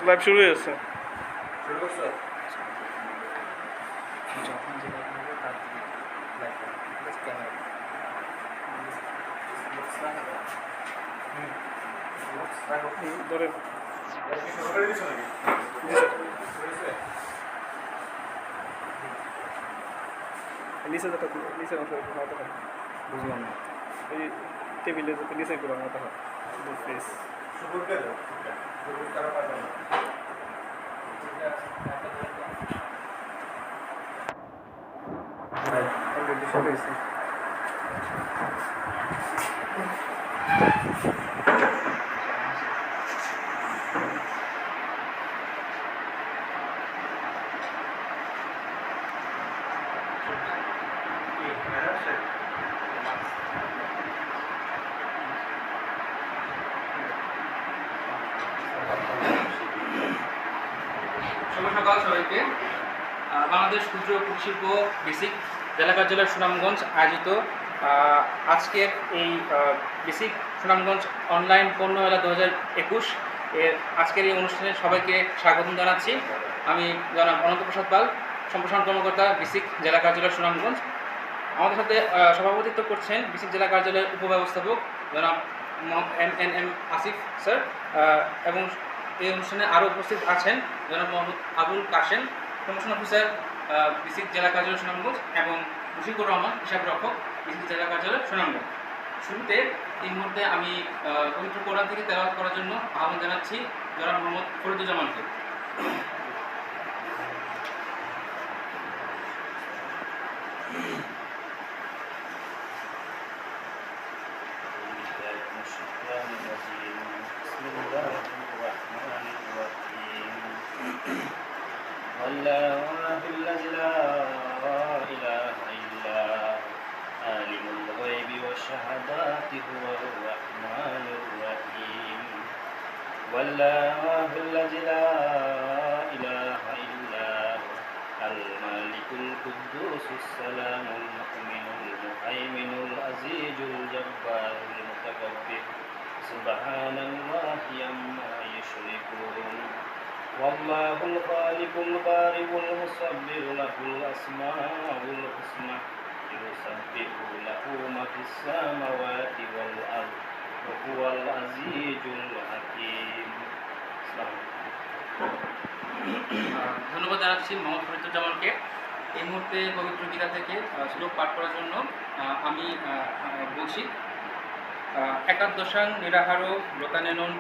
Live শুরু হয়ে গেছে। শুরু করছো? যখন যেটা করবে তার দিকে লাইক করো, ঠিক আছে? ক্যামেরা ধরেন শুরু করে দিছো নাকি? জি স্যার, শুরু হয়েছে? নিচে যেটা নিচে অংশ মাথা হয়, বুঝলাম না। এই টেবিলে যাতে নিচে করে মাথা হয় ফেস। শুরু করে দাও। শুরু করা পারবে না। অলরেডি শুরু হয়েছে। শুভ সকাল সবাইকে। বাংলাদেশ ক্ষুদ্র কুটিরশিল্প বেসিক জেলা কার্যালয় সুনামগঞ্জ আয়োজিত আজকের এই বেসিক সুনামগঞ্জ অনলাইন পণ্য মেলা 2021 এর আজকের এই অনুষ্ঠানে সবাইকে স্বাগত জানাচ্ছি। আমি জনাব অনন্তপ্রসাদ পাল, সম্প্রসারণ কর্মকর্তা বেসিক জেলা কার্যালয় সুনামগঞ্জ। আমাদের সাথে সভাপতিত্ব করছেন বেসিক জেলা কার্যালয়ের উপব্যবস্থাপক জনাব এম আসিফ স্যার, এবং এই অনুষ্ঠানে আরও উপস্থিত আছেন জনাব Mohammad Abul Kashem, promotion officer basic জেলা কার্যালয় সুনামগঞ্জ, এবং মুশিকুর রহমান, হিসাব রক্ষক, বেসিক জেলা কার্যালয় সুনামগঞ্জ। শুরুতে এই মুহূর্তে আমি পবিত্র কোরআন থেকে তেলাওয়াত করার জন্য আহ্বান জানাচ্ছি জনাব মোহাম্মদ ফরিদুজ্জামানকে। بسم الله الرحمن الرحيم. والله الذي لا إله إلا عالم الغيب والشهادات هو الرحمن الرحيم. والله الذي لا إله إلا هو الملك القدوس السلام المؤمن المهيمن العزيز الجبار المتكبر سبحان الله عما يشركون. والله الخالق البارئ المصور له الأسماء الحسنى يسبح له ما في السماوات والأرض وهو العزيز الحكيم. ধন্যবাদ জানাচ্ছি মোহাম্মদ ফরিদুজ্জামানকে। এই মুহূর্তে পবিত্র গীতা থেকে শ্লোক পাঠ করার জন্য আমি বলছি। একাদশাং নিরাহারো ব্রতানেনন